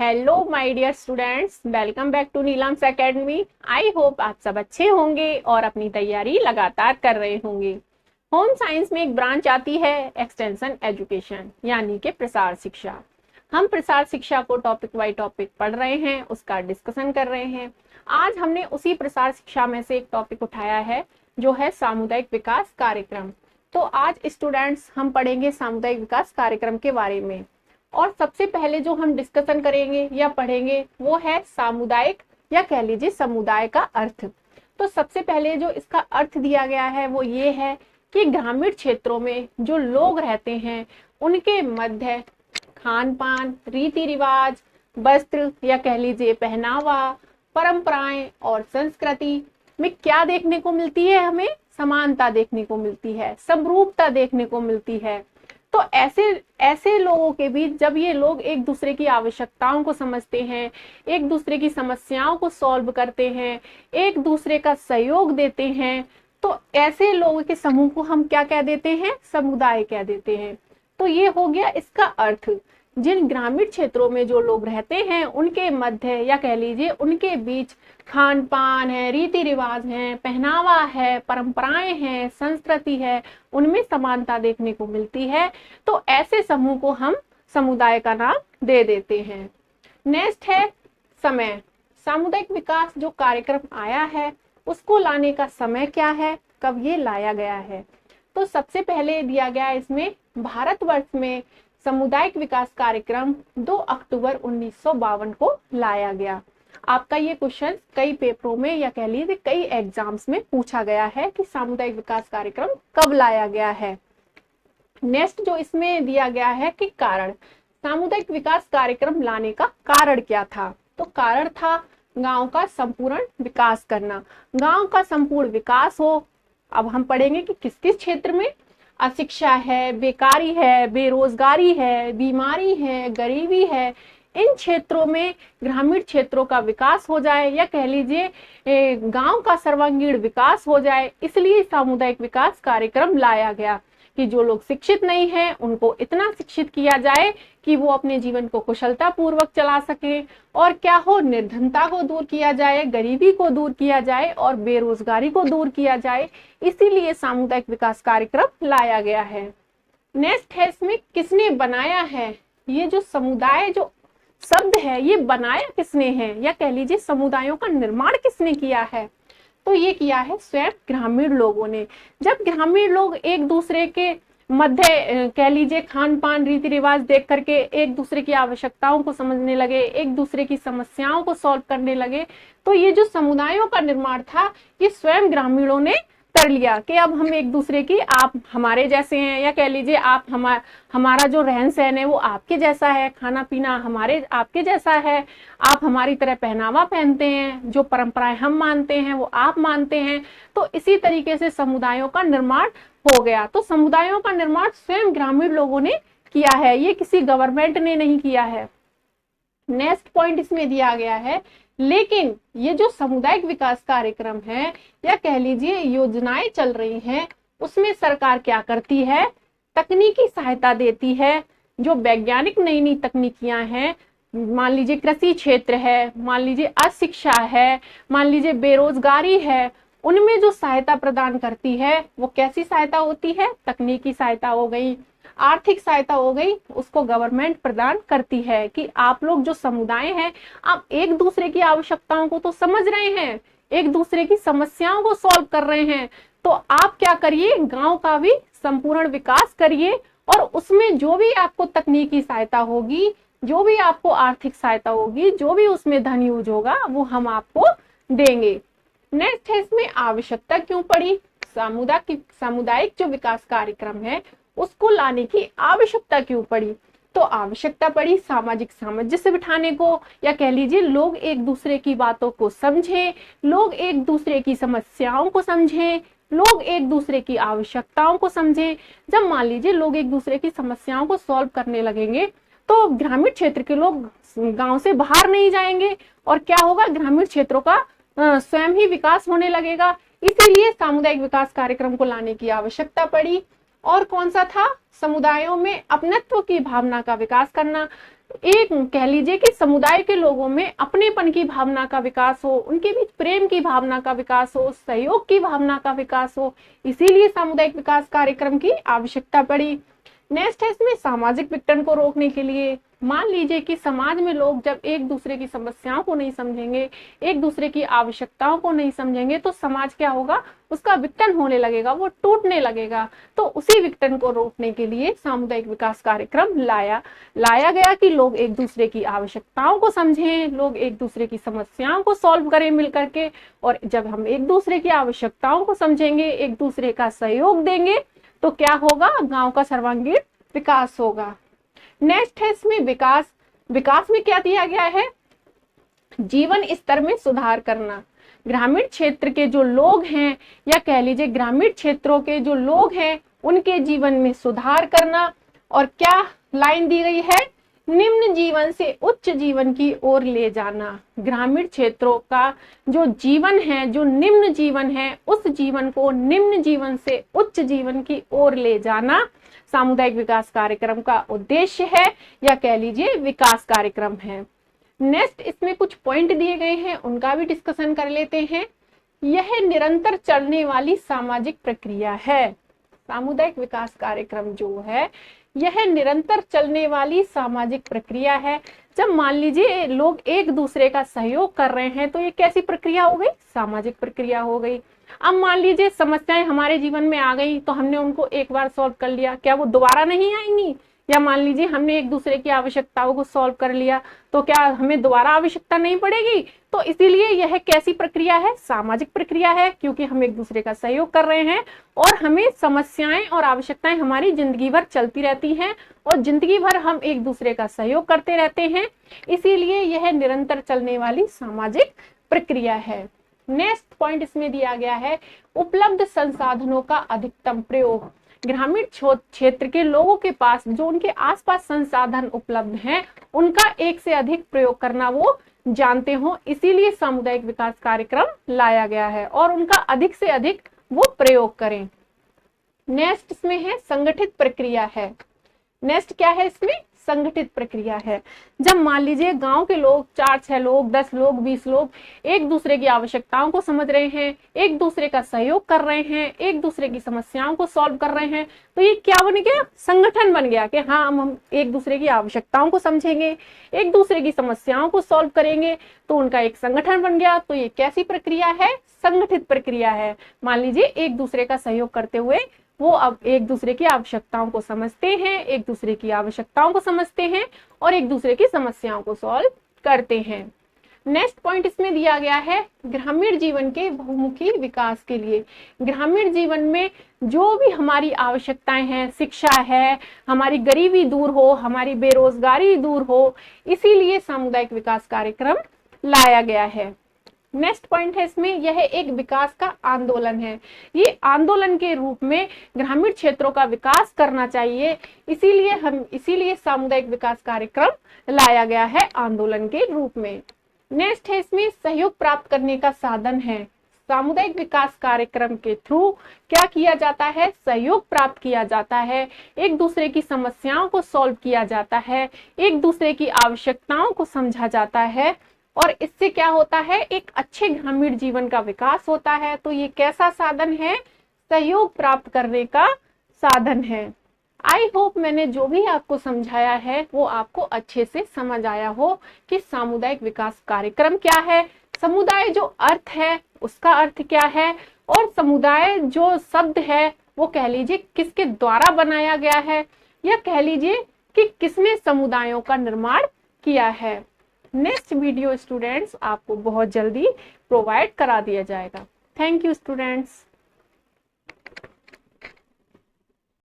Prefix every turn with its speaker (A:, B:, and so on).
A: Hello my dear students, welcome back to Neelam's academy. I hope आप सब अच्छे होंगे और अपनी तैयारी लगातार कर रहे होंगे। होम साइंस में एक ब्रांच आती है एक्सटेंशन एजुकेशन, यानी कि प्रसार शिक्षा। हम प्रसार शिक्षा को टॉपिक बाय टॉपिक पढ़ रहे हैं, उसका डिस्कशन कर रहे हैं। आज हमने उसी प्रसार शिक्षा में से एक टॉपिक उठाया है जो है सामुदायिक विकास कार्यक्रम। तो आज स्टूडेंट्स हम पढ़ेंगे सामुदायिक विकास कार्यक्रम के बारे में। और सबसे पहले जो हम डिस्कशन करेंगे या पढ़ेंगे वो है सामुदायिक या कह लीजिए समुदाय का अर्थ। तो सबसे पहले जो इसका अर्थ दिया गया है वो ये है कि ग्रामीण क्षेत्रों में जो लोग रहते हैं उनके मध्य खान पान, रीति रिवाज, वस्त्र या कह लीजिए पहनावा, परंपराएं और संस्कृति में क्या देखने को मिलती है, हमें समानता देखने को मिलती है, समरूपता देखने को मिलती है। तो ऐसे ऐसे लोगों के बीच जब ये लोग एक दूसरे की आवश्यकताओं को समझते हैं, एक दूसरे की समस्याओं को सॉल्व करते हैं, एक दूसरे का सहयोग देते हैं, तो ऐसे लोगों के समूह को हम क्या कह देते हैं, समुदाय कह देते हैं। तो ये हो गया इसका अर्थ। जिन ग्रामीण क्षेत्रों में जो लोग रहते हैं उनके मध्य या कह लीजिए उनके बीच खान पान है, रीति रिवाज है, पहनावा है, परंपराएं हैं, संस्कृति है, उनमें समानता देखने को मिलती है। तो ऐसे समूह को हम समुदाय का नाम दे देते हैं। नेक्स्ट है समय। सामुदायिक विकास जो कार्यक्रम आया है उसको लाने का समय क्या है, कब ये लाया गया है। तो सबसे पहले दिया गया इसमें भारतवर्ष में सामुदायिक विकास कार्यक्रम 2 अक्टूबर 1952 को लाया गया। आपका ये क्वेश्चन कई पेपरों में या कह लीजिए कई एग्जाम्स में पूछा गया है कि सामुदायिक विकास कार्यक्रम कब लाया गया है। नेक्स्ट जो इसमें दिया गया है कि कारण, सामुदायिक विकास कार्यक्रम लाने का कारण क्या था। तो कारण था गांव का संपूर्ण विकास करना। गांव का संपूर्ण विकास हो, अब हम पढ़ेंगे कि किस किस क्षेत्र में अशिक्षा है, बेकारी है, बेरोजगारी है, बीमारी है, गरीबी है, इन क्षेत्रों में ग्रामीण क्षेत्रों का विकास हो जाए या कह लीजिए गांव का सर्वांगीण विकास हो जाए। इसलिए सामुदायिक विकास कार्यक्रम लाया गया कि जो लोग शिक्षित नहीं हैं उनको इतना शिक्षित किया जाए कि वो अपने जीवन को कुशलता पूर्वक चला सके, और क्या हो, निर्धनता को दूर किया जाए, गरीबी को दूर किया जाए और बेरोजगारी को दूर किया जाए। इसीलिए सामुदायिक विकास कार्यक्रम लाया गया है। नेक्स्ट है इसमें किसने बनाया है। ये जो समुदाय जो शब्द है ये बनाया किसने है या कह लीजिए समुदायों का निर्माण किसने किया है। तो ये किया है स्वयं ग्रामीण लोगों ने। जब ग्रामीण लोग एक दूसरे के मध्य कह लीजिए खान पान, रीति रिवाज देख करके एक दूसरे की आवश्यकताओं को समझने लगे, एक दूसरे की समस्याओं को सॉल्व करने लगे, तो ये जो समुदायों का निर्माण था ये स्वयं ग्रामीणों ने कर लिया कि अब हम एक दूसरे की, आप हमारे जैसे हैं या कह लीजिए आप हमारा जो रहन सहन है वो आपके जैसा है, खाना पीना हमारे आपके जैसा है, आप हमारी तरह पहनावा पहनते हैं, जो परंपराएं हम मानते हैं वो आप मानते हैं। तो इसी तरीके से समुदायों का निर्माण हो गया। तो समुदायों का निर्माण स्वयं ग्रामीण लोगों ने किया है, ये किसी गवर्नमेंट ने नहीं किया है। नेक्स्ट पॉइंट इसमें दिया गया है, लेकिन ये जो सामुदायिक विकास कार्यक्रम है या कह लीजिए योजनाएं चल रही हैं उसमें सरकार क्या करती है, तकनीकी सहायता देती है। जो वैज्ञानिक नई नई तकनीकियां हैं, मान लीजिए कृषि क्षेत्र है, मान लीजिए अशिक्षा है, मान लीजिए बेरोजगारी है, उनमें जो सहायता प्रदान करती है वो कैसी सहायता होती है, तकनीकी सहायता हो गई, आर्थिक सहायता हो गई, उसको गवर्नमेंट प्रदान करती है कि आप लोग जो समुदाय हैं आप एक दूसरे की आवश्यकताओं को तो समझ रहे हैं, एक दूसरे की समस्याओं को सॉल्व कर रहे हैं, तो आप क्या करिए, गांव का भी संपूर्ण विकास करिए और उसमें जो भी आपको तकनीकी सहायता होगी, जो भी आपको आर्थिक सहायता होगी, जो भी उसमें धन यूज होगा वो हम आपको देंगे। नेक्स्ट है इसमें आवश्यकता क्यों पड़ी। सामुदायिक जो विकास कार्यक्रम है उसको लाने की आवश्यकता क्यों पड़ी। तो आवश्यकता पड़ी सामाजिक सामंजस्य बिठाने को या कह लीजिए लोग एक दूसरे की बातों को समझें, लोग एक दूसरे की समस्याओं को समझें, लोग एक दूसरे की आवश्यकताओं को समझें। जब मान लीजिए लोग एक दूसरे की समस्याओं को सॉल्व करने लगेंगे तो ग्रामीण क्षेत्र के लोग गांव से बाहर नहीं जाएंगे और क्या होगा, ग्रामीण क्षेत्रों का स्वयं ही विकास होने लगेगा। इसीलिए सामुदायिक विकास कार्यक्रम को लाने की आवश्यकता पड़ी। और कौन सा था, समुदायों में अपनत्व की भावना का विकास करना। एक कह लीजिए कि समुदाय के लोगों में अपनेपन की भावना का विकास हो, उनके बीच प्रेम की भावना का विकास हो, सहयोग की भावना का विकास हो, इसीलिए सामुदायिक विकास कार्यक्रम की आवश्यकता पड़ी। नेक्स्ट है इसमें सामाजिक विघटन को रोकने के लिए। मान लीजिए कि समाज में लोग जब एक दूसरे की समस्याओं को नहीं समझेंगे, एक दूसरे की आवश्यकताओं को नहीं समझेंगे, तो समाज क्या होगा, उसका विघटन होने लगेगा, वो टूटने लगेगा। तो उसी विघटन को रोकने के लिए सामुदायिक विकास कार्यक्रम लाया गया कि लोग एक दूसरे की आवश्यकताओं को समझें, लोग एक दूसरे की समस्याओं को सॉल्व करें मिलकर के। और जब हम एक दूसरे की आवश्यकताओं को समझेंगे, एक दूसरे का सहयोग देंगे, तो क्या होगा, गांव का सर्वांगीण विकास होगा। नेक्स्ट है इसमें विकास। विकास में क्या दिया गया है, जीवन स्तर में सुधार करना। ग्रामीण क्षेत्र के जो लोग हैं, या कह लीजिए ग्रामीण क्षेत्रों के जो लोग हैं, उनके जीवन में सुधार करना। और क्या लाइन दी गई है, निम्न जीवन से उच्च जीवन की ओर ले जाना। ग्रामीण क्षेत्रों का जो जीवन है, जो निम्न जीवन है, उस जीवन को निम्न जीवन से उच्च जीवन की ओर ले जाना सामुदायिक विकास कार्यक्रम का उद्देश्य है, या कह लीजिए विकास कार्यक्रम है। नेक्स्ट इसमें कुछ पॉइंट दिए गए हैं, उनका भी डिस्कशन कर लेते हैं। यह निरंतर चलने वाली सामाजिक प्रक्रिया है। सामुदायिक विकास कार्यक्रम जो है, यह निरंतर चलने वाली सामाजिक प्रक्रिया है। जब मान लीजिए लोग एक दूसरे का सहयोग कर रहे हैं, तो ये कैसी प्रक्रिया हो गई, सामाजिक प्रक्रिया हो गई। अब मान लीजिए समस्याएं हमारे जीवन में आ गई, तो हमने उनको एक बार सॉल्व कर लिया, क्या वो दोबारा नहीं आएंगी? या मान लीजिए हमने एक दूसरे की आवश्यकताओं को सॉल्व कर लिया, तो क्या हमें दोबारा आवश्यकता नहीं पड़ेगी? तो इसीलिए यह कैसी प्रक्रिया है, सामाजिक प्रक्रिया है, क्योंकि हम एक दूसरे का सहयोग कर रहे हैं और हमें समस्याएं और आवश्यकताएं हमारी जिंदगी भर चलती रहती हैं और जिंदगी भर हम एक दूसरे का सहयोग करते रहते हैं, इसीलिए यह निरंतर चलने वाली सामाजिक प्रक्रिया है। नेक्स्ट पॉइंट इसमें दिया गया है, उपलब्ध संसाधनों का अधिकतम प्रयोग। ग्रामीण क्षेत्र के लोगों के पास जो उनके आसपास संसाधन उपलब्ध हैं, उनका एक से अधिक प्रयोग करना वो जानते हो, इसीलिए सामुदायिक विकास कार्यक्रम लाया गया है और उनका अधिक से अधिक वो प्रयोग करें। नेक्स्ट इसमें है संगठित प्रक्रिया है। नेक्स्ट क्या है इसमें, संगठित प्रक्रिया है। जब मान लीजिए गांव के लोग 4-6 लोग, 10 लोग, 20 लोग एक दूसरे की आवश्यकताओं को समझ रहे हैं, एक दूसरे का सहयोग कर रहे हैं, एक दूसरे की समस्याओं को सॉल्व कर रहे हैं, तो ये क्या बन गया, संगठन बन गया कि हाँ हम एक दूसरे की आवश्यकताओं को समझेंगे, एक दूसरे की समस्याओं को सॉल्व करेंगे, तो उनका एक संगठन बन गया। तो ये कैसी प्रक्रिया है, संगठित प्रक्रिया है। मान लीजिए एक दूसरे का सहयोग करते हुए वो अब एक दूसरे की आवश्यकताओं को समझते हैं, एक दूसरे की आवश्यकताओं को समझते हैं और एक दूसरे की समस्याओं को सॉल्व करते हैं। नेक्स्ट पॉइंट इसमें दिया गया है, ग्रामीण जीवन के बहुमुखी विकास के लिए। ग्रामीण जीवन में जो भी हमारी आवश्यकताएं हैं, शिक्षा है, हमारी गरीबी दूर हो, हमारी बेरोजगारी दूर हो, इसीलिए सामुदायिक विकास कार्यक्रम लाया गया है। नेक्स्ट पॉइंट है इसमें, यह एक विकास का आंदोलन है। ये आंदोलन के रूप में ग्रामीण क्षेत्रों का विकास करना चाहिए, इसीलिए सामुदायिक विकास कार्यक्रम लाया गया है आंदोलन के रूप में। नेक्स्ट है इसमें सहयोग प्राप्त करने का साधन है। सामुदायिक विकास कार्यक्रम के थ्रू क्या किया जाता है, सहयोग प्राप्त किया जाता है, एक दूसरे की समस्याओं को सॉल्व किया जाता है, एक दूसरे की आवश्यकताओं को समझा जाता है और इससे क्या होता है, एक अच्छे ग्रामीण जीवन का विकास होता है। तो ये कैसा साधन है, सहयोग प्राप्त करने का साधन है। आई होप मैंने जो भी आपको समझाया है वो आपको अच्छे से समझ आया हो कि सामुदायिक विकास कार्यक्रम क्या है, समुदाय जो अर्थ है उसका अर्थ क्या है, और समुदाय जो शब्द है वो कह लीजिए किसके द्वारा बनाया गया है, या कह लीजिए कि किसने समुदायों का निर्माण किया है। नेक्स्ट वीडियो स्टूडेंट्स आपको बहुत जल्दी प्रोवाइड करा दिया जाएगा। Thank you students.